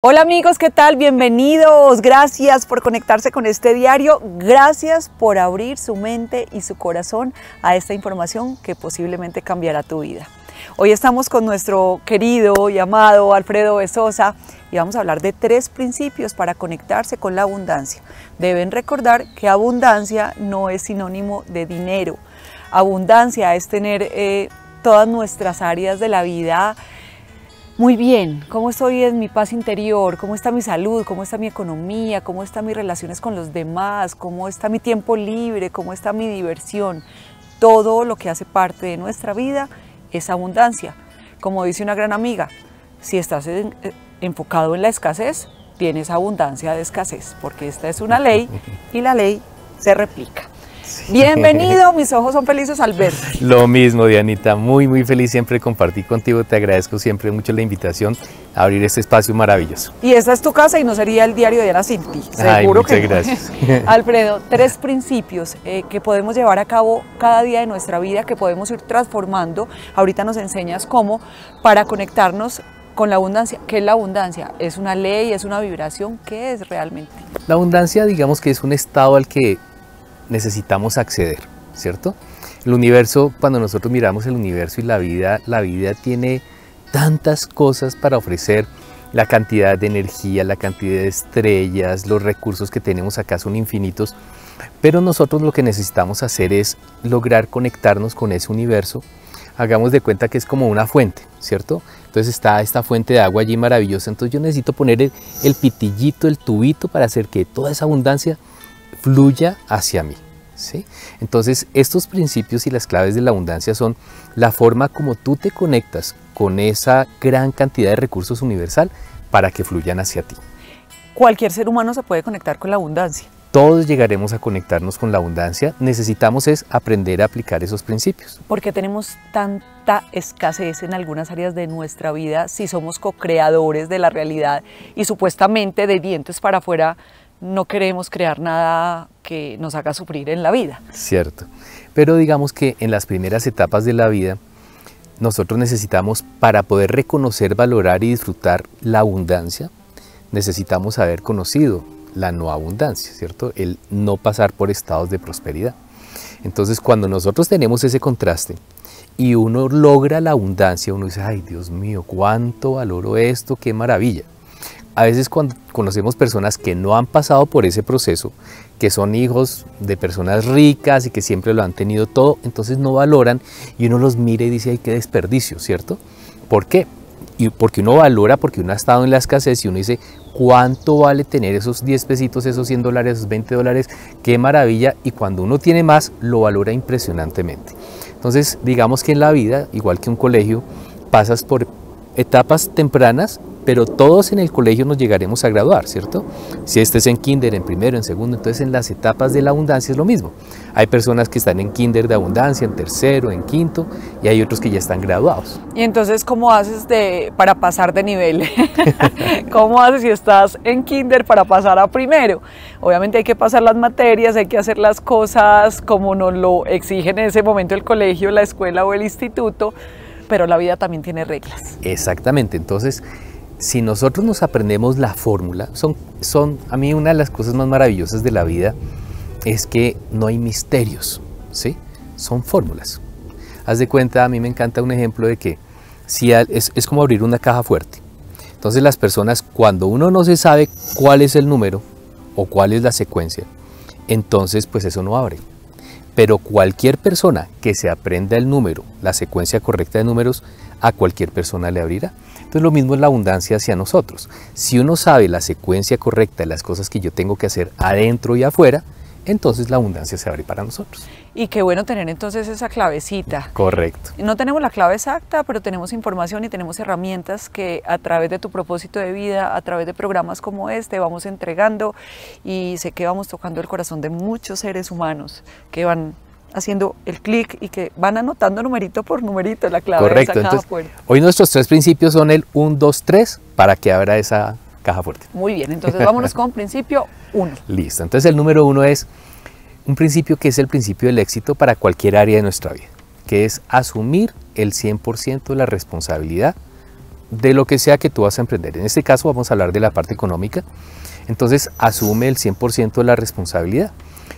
Hola amigos, ¿qué tal? Bienvenidos. Gracias por conectarse con este diario. Gracias por abrir su mente y su corazón a esta información que posiblemente cambiará tu vida. Hoy estamos con nuestro querido y amado Alfredo Bezosa y vamos a hablar de 3 principios para conectarse con la abundancia. Deben recordar que abundancia no es sinónimo de dinero. Abundancia es tener todas nuestras áreas de la vida muy bien. ¿Cómo estoy en mi paz interior? ¿Cómo está mi salud? ¿Cómo está mi economía? ¿Cómo están mis relaciones con los demás? ¿Cómo está mi tiempo libre? ¿Cómo está mi diversión? Todo lo que hace parte de nuestra vida es abundancia. Como dice una gran amiga, si estás enfocado en la escasez, tienes abundancia de escasez, porque esta es una ley y la ley se replica. Sí. Bienvenido, mis ojos son felices al verte. Lo mismo, Dianita, muy feliz siempre de compartir contigo, te agradezco siempre mucho la invitación a abrir este espacio maravilloso. Y esta es tu casa y no sería el diario de Diana sin ti, seguro. Muchas gracias. Alfredo, 3 principios que podemos llevar a cabo cada día de nuestra vida, que podemos ir transformando. Ahorita nos enseñas cómo, para conectarnos con la abundancia. ¿Qué es la abundancia? ¿Es una ley? ¿Es una vibración? ¿Qué es realmente? La abundancia, digamos que es un estado al que necesitamos acceder, ¿cierto? El universo, cuando nosotros miramos el universo y la vida tiene tantas cosas para ofrecer. La cantidad de energía, la cantidad de estrellas, los recursos que tenemos acá son infinitos, pero nosotros lo que necesitamos hacer es lograr conectarnos con ese universo. Hagamos de cuenta que es como una fuente, ¿cierto? Entonces está esta fuente de agua allí maravillosa, entonces yo necesito poner el pitillito, el tubito para hacer que toda esa abundancia fluya hacia mí, ¿sí? Entonces estos principios y las claves de la abundancia son la forma como tú te conectas con esa gran cantidad de recursos universal para que fluyan hacia ti. Cualquier ser humano se puede conectar con la abundancia. Todos llegaremos a conectarnos con la abundancia, necesitamos es aprender a aplicar esos principios. ¿Por qué tenemos tanta escasez en algunas áreas de nuestra vida si somos co-creadores de la realidad y supuestamente de dientes para afuera no queremos crear nada que nos haga sufrir en la vida? Cierto, pero digamos que en las primeras etapas de la vida nosotros necesitamos, para poder reconocer, valorar y disfrutar la abundancia, necesitamos haber conocido la no abundancia, ¿cierto? El no pasar por estados de prosperidad. Entonces cuando nosotros tenemos ese contraste y uno logra la abundancia, uno dice, ay Dios mío, cuánto valoro esto, qué maravilla. A veces cuando conocemos personas que no han pasado por ese proceso, que son hijos de personas ricas y que siempre lo han tenido todo, entonces no valoran y uno los mira y dice, ay, qué desperdicio, ¿cierto? ¿Por qué? Y porque uno valora, porque uno ha estado en la escasez y uno dice, ¿cuánto vale tener esos 10 pesitos, esos 100 dólares, esos 20 dólares? ¡Qué maravilla! Y cuando uno tiene más, lo valora impresionantemente. Entonces, digamos que en la vida, igual que un colegio, pasas por etapas tempranas, pero todos en el colegio nos llegaremos a graduar, ¿cierto? Si estés en kinder, en primero, en segundo, entonces en las etapas de la abundancia es lo mismo. Hay personas que están en kinder de abundancia, en tercero, en quinto, y hay otros que ya están graduados. Y entonces, ¿cómo haces para pasar de nivel? ¿Cómo haces si estás en kinder para pasar a primero? Obviamente hay que pasar las materias, hay que hacer las cosas como nos lo exigen en ese momento el colegio, la escuela o el instituto, pero la vida también tiene reglas. Exactamente, entonces si nosotros nos aprendemos la fórmula, a mí una de las cosas más maravillosas de la vida es que no hay misterios, ¿sí? Son fórmulas. Haz de cuenta, a mí me encanta un ejemplo de que es como abrir una caja fuerte. Entonces las personas, cuando uno no se sabe cuál es el número o cuál es la secuencia, entonces pues eso no abre. Pero cualquier persona que se aprenda el número, la secuencia correcta de números, a cualquier persona le abrirá. Entonces lo mismo es la abundancia hacia nosotros. Si uno sabe la secuencia correcta de las cosas que yo tengo que hacer adentro y afuera, entonces la abundancia se abre para nosotros. Y qué bueno tener entonces esa clavecita. Correcto. No tenemos la clave exacta, pero tenemos información y tenemos herramientas que a través de tu propósito de vida, a través de programas como este, vamos entregando, y sé que vamos tocando el corazón de muchos seres humanos que van haciendo el clic y que van anotando numerito por numerito la clave. Correcto. De esa caja Entonces, fuerte. Hoy nuestros 3 principios son el 1, 2, 3 para que abra esa caja fuerte. Muy bien, entonces vámonos con principio 1. Listo, entonces el número 1 es un principio que es el principio del éxito para cualquier área de nuestra vida, que es asumir el 100% de la responsabilidad de lo que sea que tú vas a emprender. En este caso vamos a hablar de la parte económica. Entonces asume el 100% de la responsabilidad.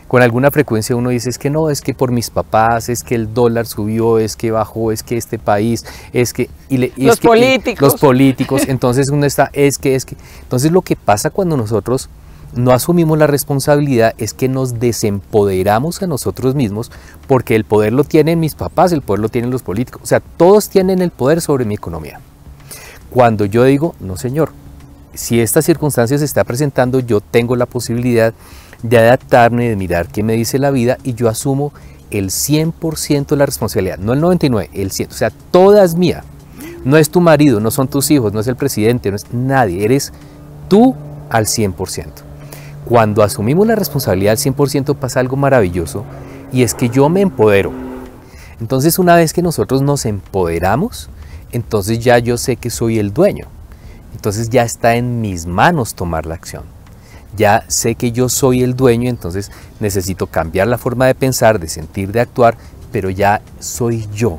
Con alguna frecuencia uno dice, es que no, es que por mis papás, es que el dólar subió, es que bajó, es que este país, es que... los políticos. Los políticos, entonces uno está, es que... Entonces lo que pasa cuando nosotros no asumimos la responsabilidad es que nos desempoderamos a nosotros mismos, porque el poder lo tienen mis papás, el poder lo tienen los políticos, o sea, todos tienen el poder sobre mi economía. Cuando yo digo, no señor, si esta circunstancia se está presentando, yo tengo la posibilidad de adaptarme, de mirar qué me dice la vida y yo asumo el 100% de la responsabilidad, no el 99%, el 100%, o sea, toda es mía. No es tu marido, no son tus hijos, no es el presidente, no es nadie, eres tú al 100%. Cuando asumimos la responsabilidad al 100% pasa algo maravilloso y es que yo me empodero. Entonces una vez que nosotros nos empoderamos, entonces ya yo sé que soy el dueño. Entonces ya está en mis manos tomar la acción. Ya sé que yo soy el dueño, entonces necesito cambiar la forma de pensar, de sentir, de actuar, pero ya soy yo.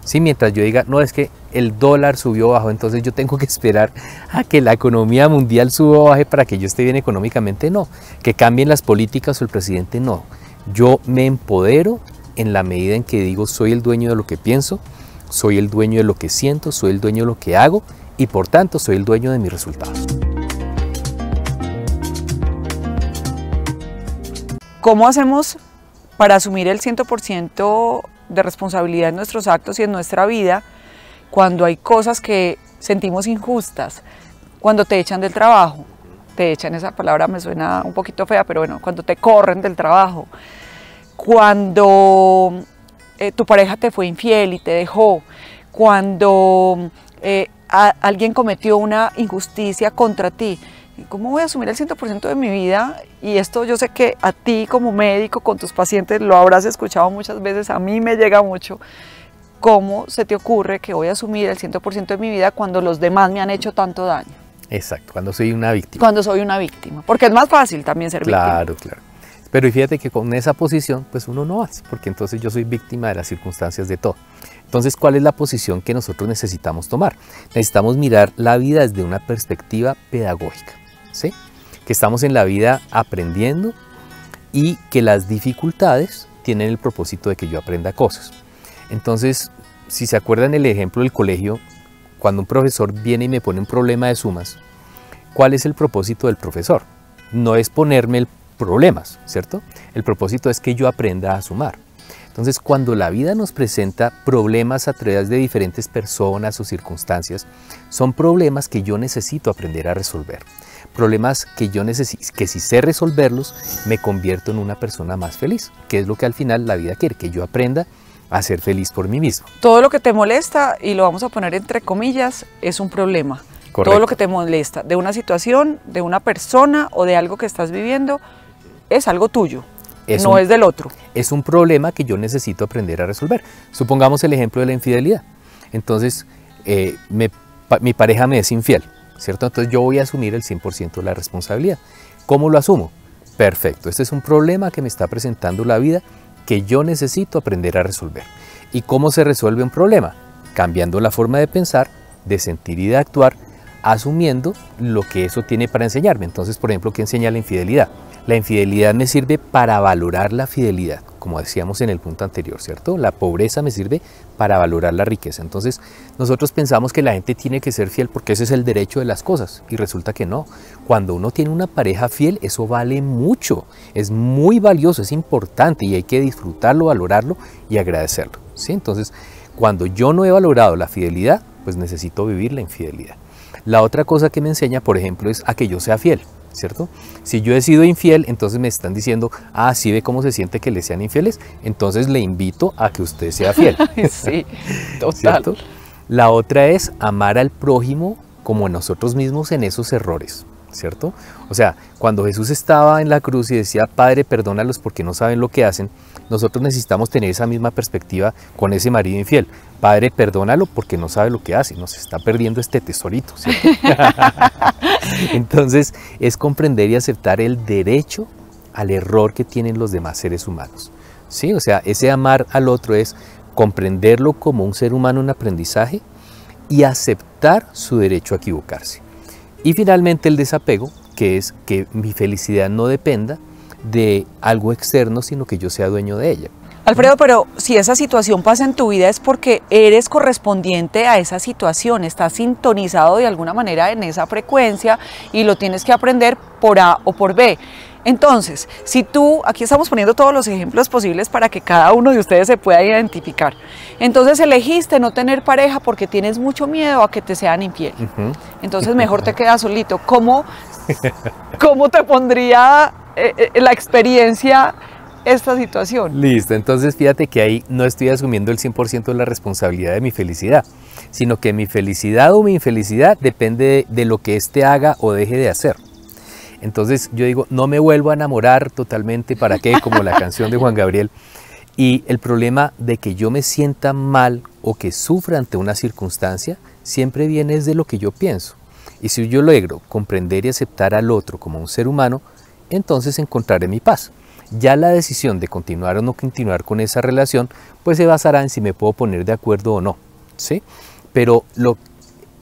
¿Sí? Mientras yo diga, no, es que el dólar subió o bajó, entonces yo tengo que esperar a que la economía mundial suba o baje para que yo esté bien económicamente, no. Que cambien las políticas o el presidente, no. Yo me empodero en la medida en que digo, soy el dueño de lo que pienso, soy el dueño de lo que siento, soy el dueño de lo que hago y por tanto soy el dueño de mis resultados. ¿Cómo hacemos para asumir el 100% de responsabilidad en nuestros actos y en nuestra vida cuando hay cosas que sentimos injustas? Cuando te echan del trabajo, te echan, esa palabra me suena un poquito fea, pero bueno, cuando te corren del trabajo, cuando tu pareja te fue infiel y te dejó, cuando alguien cometió una injusticia contra ti. ¿Cómo voy a asumir el 100% de mi vida? Y esto yo sé que a ti como médico, con tus pacientes, lo habrás escuchado muchas veces, a mí me llega mucho. ¿Cómo se te ocurre que voy a asumir el 100% de mi vida cuando los demás me han hecho tanto daño? Exacto, cuando soy una víctima. Cuando soy una víctima, porque es más fácil también ser víctima. Claro, claro. Pero fíjate que con esa posición, pues uno no hace, porque entonces yo soy víctima de las circunstancias de todo. Entonces, ¿cuál es la posición que nosotros necesitamos tomar? Necesitamos mirar la vida desde una perspectiva pedagógica, ¿sí? Que estamos en la vida aprendiendo y que las dificultades tienen el propósito de que yo aprenda cosas. Entonces, si se acuerdan el ejemplo del colegio, cuando un profesor viene y me pone un problema de sumas, ¿cuál es el propósito del profesor? No es ponerme problemas, ¿cierto? El propósito es que yo aprenda a sumar. Entonces, cuando la vida nos presenta problemas a través de diferentes personas o circunstancias, son problemas que yo necesito aprender a resolver. Problemas que yo necesito, que si sé resolverlos, me convierto en una persona más feliz, que es lo que al final la vida quiere, que yo aprenda a ser feliz por mí mismo. Todo lo que te molesta, y lo vamos a poner entre comillas, es un problema. Correcto. Todo lo que te molesta de de una persona o de algo que estás viviendo, es algo tuyo. No es del otro. Es un problema que yo necesito aprender a resolver. Supongamos el ejemplo de la infidelidad. Entonces, mi pareja me es infiel, ¿cierto? Entonces yo voy a asumir el 100% de la responsabilidad. ¿Cómo lo asumo? Perfecto, este es un problema que me está presentando la vida que yo necesito aprender a resolver. ¿Y cómo se resuelve un problema? Cambiando la forma de pensar, de sentir y de actuar, asumiendo lo que eso tiene para enseñarme. Entonces, por ejemplo, ¿qué enseña la infidelidad? La infidelidad me sirve para valorar la fidelidad, como decíamos en el punto anterior, ¿cierto? La pobreza me sirve para valorar la riqueza. Entonces, nosotros pensamos que la gente tiene que ser fiel porque ese es el derecho de las cosas, y resulta que no. Cuando uno tiene una pareja fiel, eso vale mucho, es muy valioso, es importante y hay que disfrutarlo, valorarlo y agradecerlo, ¿sí? Entonces, cuando yo no he valorado la fidelidad, pues necesito vivir la infidelidad. La otra cosa que me enseña, por ejemplo, es a que yo sea fiel, ¿cierto? Si yo he sido infiel, entonces me están diciendo, ah, ¿sí ve cómo se siente que le sean infieles? Entonces le invito a que usted sea fiel. Sí, total. ¿Cierto? La otra es amar al prójimo como a nosotros mismos en esos errores, ¿cierto? O sea, cuando Jesús estaba en la cruz y decía, Padre, perdónalos porque no saben lo que hacen, nosotros necesitamos tener esa misma perspectiva con ese marido infiel. Padre, perdónalo porque no sabe lo que hace, nos está perdiendo este tesorito, ¿cierto? Entonces, es comprender y aceptar el derecho al error que tienen los demás seres humanos, ¿sí? O sea, ese amar al otro es comprenderlo como un ser humano en aprendizaje y aceptar su derecho a equivocarse. Y finalmente el desapego, que es que mi felicidad no dependa de algo externo, sino que yo sea dueño de ella. Alfredo, pero si esa situación pasa en tu vida es porque eres correspondiente a esa situación, estás sintonizado de alguna manera en esa frecuencia y lo tienes que aprender por A o por B. Entonces, si tú, aquí estamos poniendo todos los ejemplos posibles para que cada uno de ustedes se pueda identificar. Entonces elegiste no tener pareja porque tienes mucho miedo a que te sean infiel. Entonces mejor te quedas solito. ¿Cómo te pondría la experiencia esta situación? Listo, entonces fíjate que ahí no estoy asumiendo el 100% de la responsabilidad de mi felicidad, sino que mi felicidad o mi infelicidad depende de lo que éste haga o deje de hacer. Entonces yo digo, no me vuelvo a enamorar totalmente, ¿para qué? Como la canción de Juan Gabriel. Y el problema de que yo me sienta mal o que sufra ante una circunstancia, siempre viene desde lo que yo pienso. Y si yo logro comprender y aceptar al otro como un ser humano, entonces encontraré mi paz. Ya la decisión de continuar o no continuar con esa relación, pues se basará en si me puedo poner de acuerdo o no, ¿sí? Pero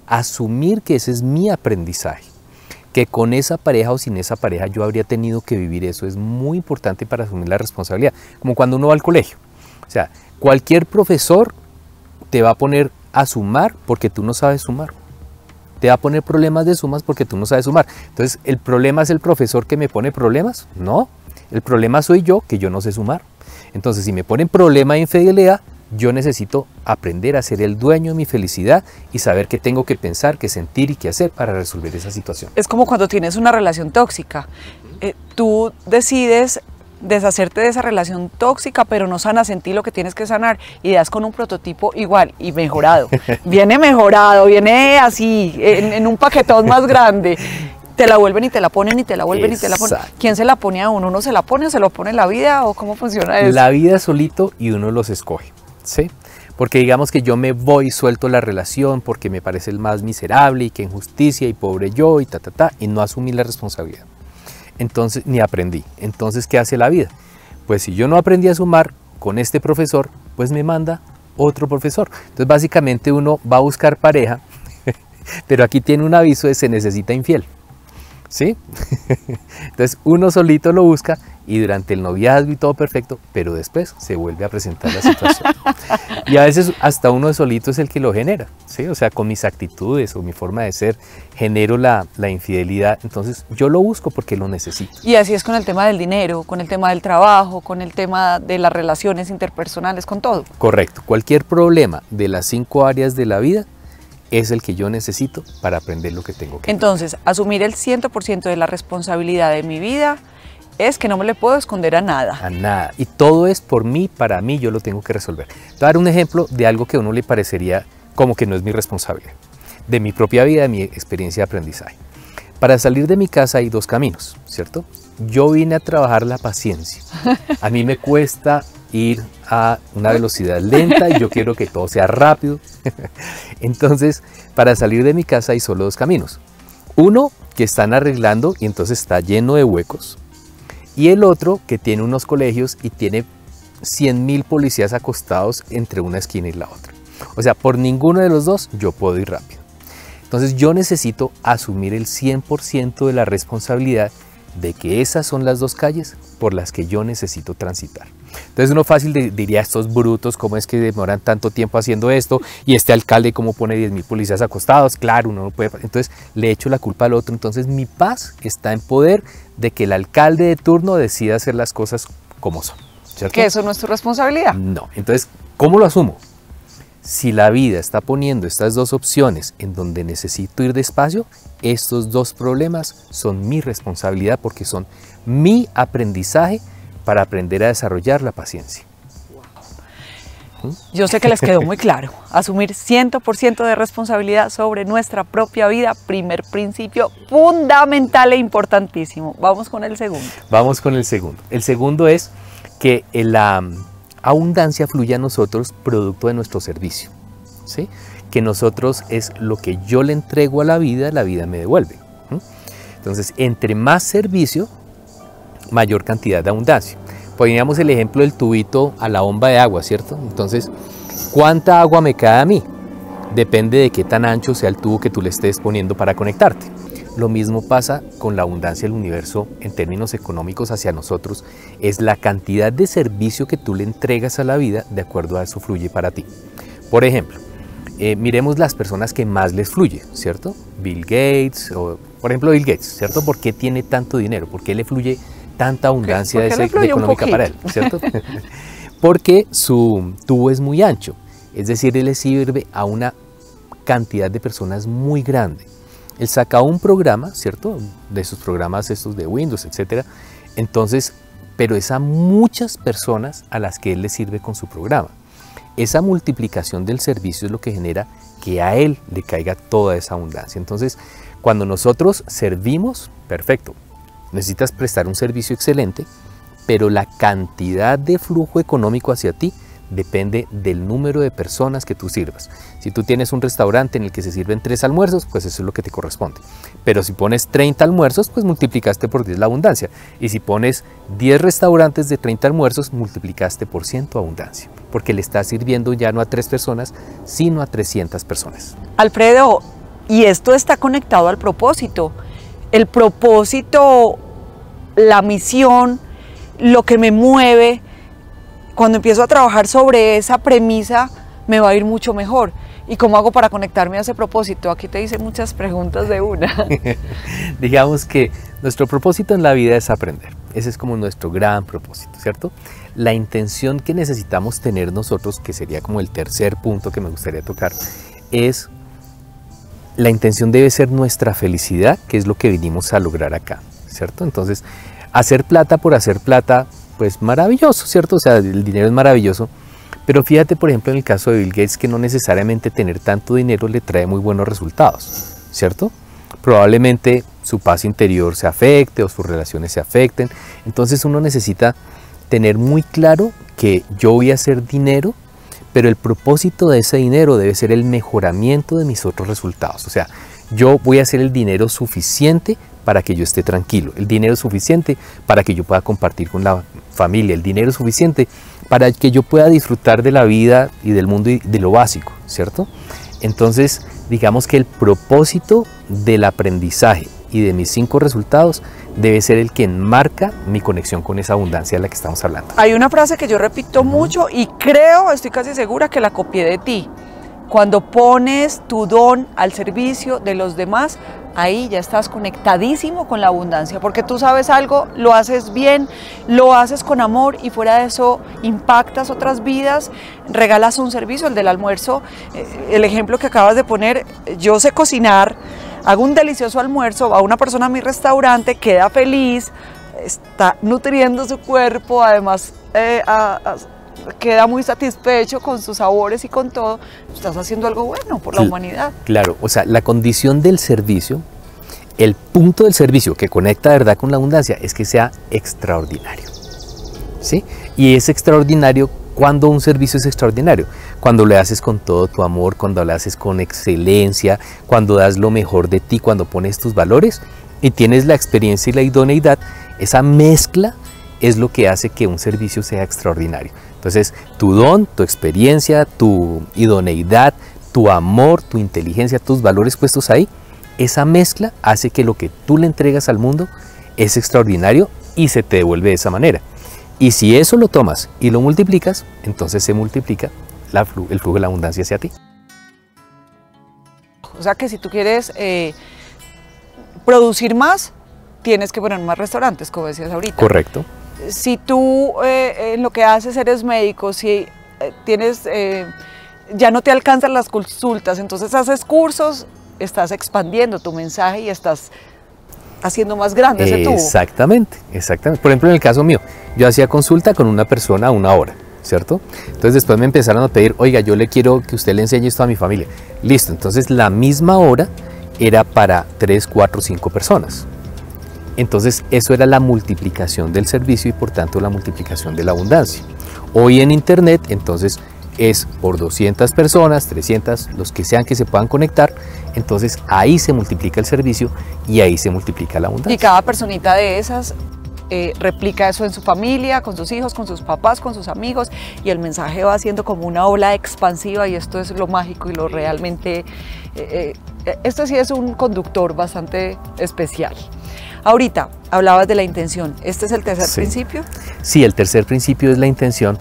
asumir que ese es mi aprendizaje, que con esa pareja o sin esa pareja yo habría tenido que vivir eso, es muy importante para asumir la responsabilidad. Como cuando uno va al colegio. O sea, cualquier profesor te va a poner a sumar porque tú no sabes sumar. Te va a poner problemas de sumas porque tú no sabes sumar. Entonces, ¿el problema es el profesor que me pone problemas? No. El problema soy yo, que yo no sé sumar. Entonces, si me ponen problema de infidelidad, yo necesito aprender a ser el dueño de mi felicidad y saber qué tengo que pensar, qué sentir y qué hacer para resolver esa situación. Es como cuando tienes una relación tóxica. Tú decides deshacerte de esa relación tóxica, pero no sanas en ti lo que tienes que sanar y das con un prototipo igual y mejorado. Viene mejorado, viene así, en un paquetón más grande. Te la vuelven y te la ponen y te la vuelven. Exacto. Y te la ponen. ¿Quién se la pone a uno? ¿Uno se la pone o se lo pone la vida o cómo funciona eso? La vida solito y uno los escoge, ¿sí? Porque digamos que yo me voy y suelto la relación porque me parece el más miserable y que injusticia y pobre yo y y no asumí la responsabilidad. Entonces, ni aprendí. Entonces, ¿qué hace la vida? Pues si yo no aprendí a sumar con este profesor, pues me manda otro profesor. Entonces, básicamente uno va a buscar pareja, pero aquí tiene un aviso de se necesita infiel. ¿Sí? Entonces uno solito lo busca y durante el noviazgo y todo perfecto, pero después se vuelve a presentar la situación. Y a veces hasta uno solito es el que lo genera, ¿sí? O sea, con mis actitudes o mi forma de ser genero la infidelidad, entonces yo lo busco porque lo necesito. Y así es con el tema del dinero, con el tema del trabajo, con el tema de las relaciones interpersonales, con todo. Correcto, cualquier problema de las 5 áreas de la vida es el que yo necesito para aprender lo que tengo que aprender. Entonces, asumir el 100% de la responsabilidad de mi vida es que no me le puedo esconder a nada. A nada. Y todo es por mí, para mí, yo lo tengo que resolver. Te voy a dar un ejemplo de algo que a uno le parecería como que no es mi responsabilidad. De mi propia vida, de mi experiencia de aprendizaje. Para salir de mi casa hay 2 caminos, ¿cierto? Yo vine a trabajar la paciencia. A mí me cuesta ir a una velocidad lenta y yo quiero que todo sea rápido. Entonces, para salir de mi casa hay solo 2 caminos. Uno que están arreglando y entonces está lleno de huecos. Y el otro que tiene unos colegios y tiene 100.000 policías acostados entre una esquina y la otra. O sea, por ninguno de los dos yo puedo ir rápido. Entonces yo necesito asumir el 100% de la responsabilidad de que esas son las 2 calles por las que yo necesito transitar. Entonces uno fácil diría, estos brutos, ¿cómo es que demoran tanto tiempo haciendo esto? Y este alcalde, ¿cómo pone 10.000 policías acostados? Claro, uno no puede. Entonces le echo la culpa al otro. Entonces mi paz está en poder de que el alcalde de turno decida hacer las cosas como son, ¿cierto? Que eso no es tu responsabilidad. No. Entonces, ¿cómo lo asumo? Si la vida está poniendo estas 2 opciones en donde necesito ir despacio, estos 2 problemas son mi responsabilidad porque son mi aprendizaje para aprender a desarrollar la paciencia. Yo sé que les quedó muy claro. Asumir 100% de responsabilidad sobre nuestra propia vida, primer principio fundamental e importantísimo. Vamos con el segundo. Vamos con el segundo. El segundo es que la abundancia fluye a nosotros producto de nuestro servicio, ¿sí? Que nosotros es lo que yo le entrego a la vida me devuelve. Entonces, entre más servicio, mayor cantidad de abundancia. Poníamos el ejemplo del tubito a la bomba de agua, ¿cierto? Entonces, ¿cuánta agua me cae a mí? depende de qué tan ancho sea el tubo que tú le estés poniendo para conectarte. Lo mismo pasa con la abundancia del universo en términos económicos hacia nosotros, es la cantidad de servicio que tú le entregas a la vida de acuerdo a eso fluye para ti. Por ejemplo, miremos las personas que más les fluye, ¿cierto? Bill Gates, o por ejemplo Bill Gates, ¿cierto? ¿Por qué tiene tanto dinero? ¿Por qué le fluye tanta abundancia económica para él, ¿cierto? Porque su tubo es muy ancho, es decir, él le sirve a una cantidad de personas muy grande. Él saca un programa, ¿cierto? De sus programas estos de Windows, etcétera. Entonces, pero es a muchas personas a las que él le sirve con su programa. Esa multiplicación del servicio es lo que genera que a él le caiga toda esa abundancia. Entonces, cuando nosotros servimos, perfecto, necesitas prestar un servicio excelente, pero la cantidad de flujo económico hacia ti depende del número de personas que tú sirvas. Si tú tienes un restaurante en el que se sirven 3 almuerzos, pues eso es lo que te corresponde. Pero si pones 30 almuerzos, pues multiplicaste por 10 la abundancia. Y si pones 10 restaurantes de 30 almuerzos, multiplicaste por 100 tu abundancia. Porque le estás sirviendo ya no a 3 personas, sino a 300 personas. Alfredo, y esto está conectado al propósito. El propósito, la misión, lo que me mueve, cuando empiezo a trabajar sobre esa premisa, me va a ir mucho mejor. ¿Y cómo hago para conectarme a ese propósito? Aquí te hice muchas preguntas de una. Digamos que nuestro propósito en la vida es aprender. Ese es como nuestro gran propósito, ¿cierto? La intención que necesitamos tener nosotros, que sería como el tercer punto que me gustaría tocar, es la intención debe ser nuestra felicidad, que es lo que vinimos a lograr acá, ¿cierto? Entonces, hacer plata por hacer plata, pues maravilloso, ¿cierto? O sea, el dinero es maravilloso, pero fíjate, por ejemplo, en el caso de Bill Gates, que no necesariamente tener tanto dinero le trae muy buenos resultados, ¿cierto? Probablemente su paz interior se afecte o sus relaciones se afecten, entonces uno necesita tener muy claro que yo voy a hacer dinero, pero el propósito de ese dinero debe ser el mejoramiento de mis otros resultados, o sea, yo voy a hacer el dinero suficiente para que yo esté tranquilo, el dinero suficiente para que yo pueda compartir con la familia, el dinero suficiente para que yo pueda disfrutar de la vida y del mundo y de lo básico, ¿cierto? Entonces, digamos que el propósito del aprendizaje y de mis 5 resultados debe ser el que enmarca mi conexión con esa abundancia de la que estamos hablando. Hay una frase que yo repito mucho y creo, estoy casi segura que la copié de ti. Cuando pones tu don al servicio de los demás, ahí ya estás conectadísimo con la abundancia, porque tú sabes algo, lo haces bien, lo haces con amor y fuera de eso impactas otras vidas, regalas un servicio, el del almuerzo, el ejemplo que acabas de poner, yo sé cocinar, hago un delicioso almuerzo, va una persona a mi restaurante, queda feliz, está nutriendo su cuerpo, además queda muy satisfecho con sus sabores y con todo, estás haciendo algo bueno por la humanidad. Claro, o sea, la condición del servicio, el punto del servicio que conecta de verdad con la abundancia es que sea extraordinario, ¿sí? Y es extraordinario cuando un servicio es extraordinario, cuando lo haces con todo tu amor, cuando lo haces con excelencia, cuando das lo mejor de ti, cuando pones tus valores y tienes la experiencia y la idoneidad, esa mezcla es lo que hace que un servicio sea extraordinario. Entonces, tu don, tu experiencia, tu idoneidad, tu amor, tu inteligencia, tus valores puestos ahí, esa mezcla hace que lo que tú le entregas al mundo es extraordinario y se te devuelve de esa manera. Y si eso lo tomas y lo multiplicas, entonces se multiplica el flujo de la abundancia hacia ti. O sea que si tú quieres producir más, tienes que poner más restaurantes, como decías ahorita. Correcto. Si tú en lo que haces eres médico, si tienes, ya no te alcanzan las consultas, entonces haces cursos, estás expandiendo tu mensaje y estás haciendo más grande ese tubo. Exactamente, exactamente. Por ejemplo, en el caso mío, yo hacía consulta con una persona 1 hora, ¿cierto? Entonces después me empezaron a pedir, oiga, yo le quiero que usted le enseñe esto a mi familia. Listo, entonces la misma hora era para 3, 4, 5 personas. Entonces eso era la multiplicación del servicio y por tanto la multiplicación de la abundancia. Hoy en internet entonces es por 200 personas, 300, los que sean que se puedan conectar, entonces ahí se multiplica el servicio y ahí se multiplica la abundancia. Y cada personita de esas replica eso en su familia, con sus hijos, con sus papás, con sus amigos, y el mensaje va siendo como una ola expansiva, y esto es lo mágico y lo realmente, esto sí es un conductor bastante especial. Ahorita hablabas de la intención, ¿este es el tercer principio? Sí, el tercer principio es la intención,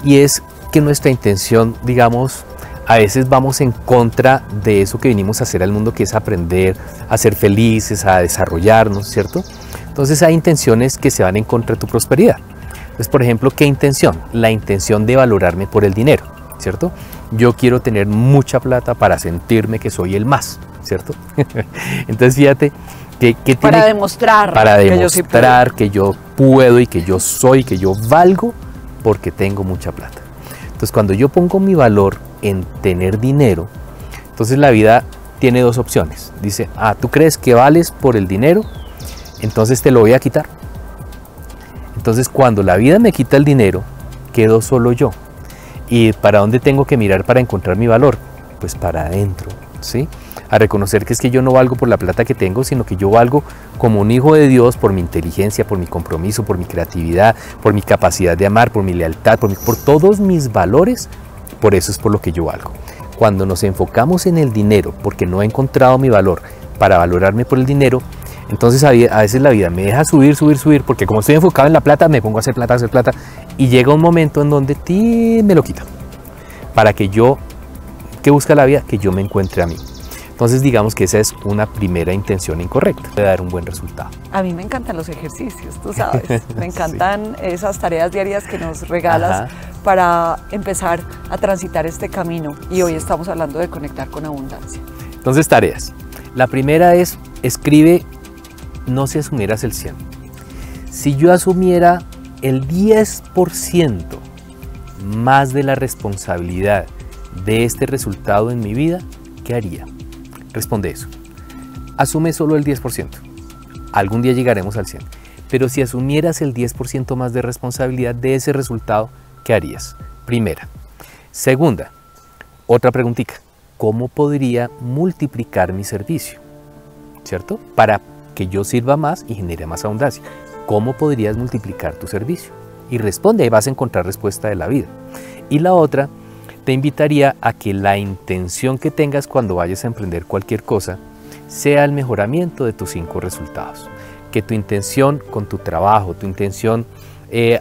y es que nuestra intención, digamos, a veces vamos en contra de eso que vinimos a hacer al mundo, que es aprender, a ser felices, a desarrollarnos, ¿cierto? Entonces hay intenciones que se van en contra de tu prosperidad. Entonces, por ejemplo, ¿qué intención? La intención de valorarme por el dinero, ¿cierto? Yo quiero tener mucha plata para sentirme que soy el más, ¿cierto? Entonces fíjate que para demostrar que yo puedo y que yo soy, que yo valgo porque tengo mucha plata. Entonces cuando yo pongo mi valor en tener dinero, entonces la vida tiene dos opciones. Dice, ¿tú crees que vales por el dinero? Entonces te lo voy a quitar. Entonces cuando la vida me quita el dinero, quedo solo yo. ¿Y para dónde tengo que mirar para encontrar mi valor? Pues para adentro, ¿sí? A reconocer que es que yo no valgo por la plata que tengo, sino que yo valgo como un hijo de Dios por mi inteligencia, por mi compromiso, por mi creatividad, por mi capacidad de amar, por mi lealtad, por todos mis valores. Por eso es por lo que yo valgo. Cuando nos enfocamos en el dinero, porque no he encontrado mi valor para valorarme por el dinero, entonces a veces la vida me deja subir, porque como estoy enfocado en la plata, me pongo a hacer plata, y llega un momento en donde me lo quita. Para que yo, ¿qué busca la vida? Que yo me encuentre a mí. Entonces digamos que esa es una primera intención incorrecta, de dar un buen resultado. A mí me encantan los ejercicios, tú sabes, me encantan esas tareas diarias que nos regalas para empezar a transitar este camino, y hoy estamos hablando de conectar con abundancia. Entonces, tareas. La primera es, escribe, no si asumieras el 100. Si yo asumiera el 10% más de la responsabilidad de este resultado en mi vida, ¿qué haría? Responde eso. Asume solo el 10%. Algún día llegaremos al 100%. Pero si asumieras el 10% más de responsabilidad de ese resultado, ¿qué harías? Primera. Segunda, otra preguntita. ¿Cómo podría multiplicar mi servicio? ¿Cierto? Para que yo sirva más y genere más abundancia. ¿Cómo podrías multiplicar tu servicio? Y responde, ahí vas a encontrar respuesta de la vida. Y la otra, te invitaría a que la intención que tengas cuando vayas a emprender cualquier cosa sea el mejoramiento de tus 5 resultados. Que tu intención con tu trabajo, tu intención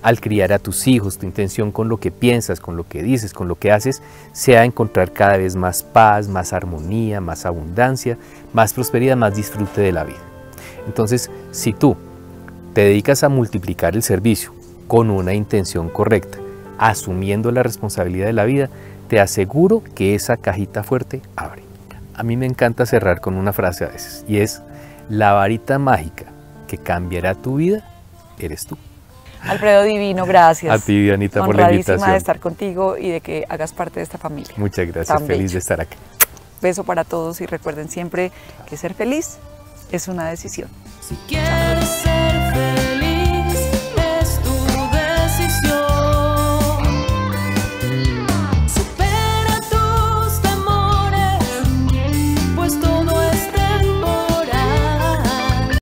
al criar a tus hijos, tu intención con lo que piensas, con lo que dices, con lo que haces, sea encontrar cada vez más paz, más armonía, más abundancia, más prosperidad, más disfrute de la vida. Entonces, si tú te dedicas a multiplicar el servicio con una intención correcta, asumiendo la responsabilidad de la vida, te aseguro que esa cajita fuerte abre. A mí me encanta cerrar con una frase a veces, y es: la varita mágica que cambiará tu vida eres tú. Alfredo divino, gracias. A ti, Dianita, por la invitación. Honradísima de estar contigo y de que hagas parte de esta familia. Muchas gracias, feliz de estar aquí. Beso para todos, y recuerden siempre que ser feliz es una decisión. Si quieres ser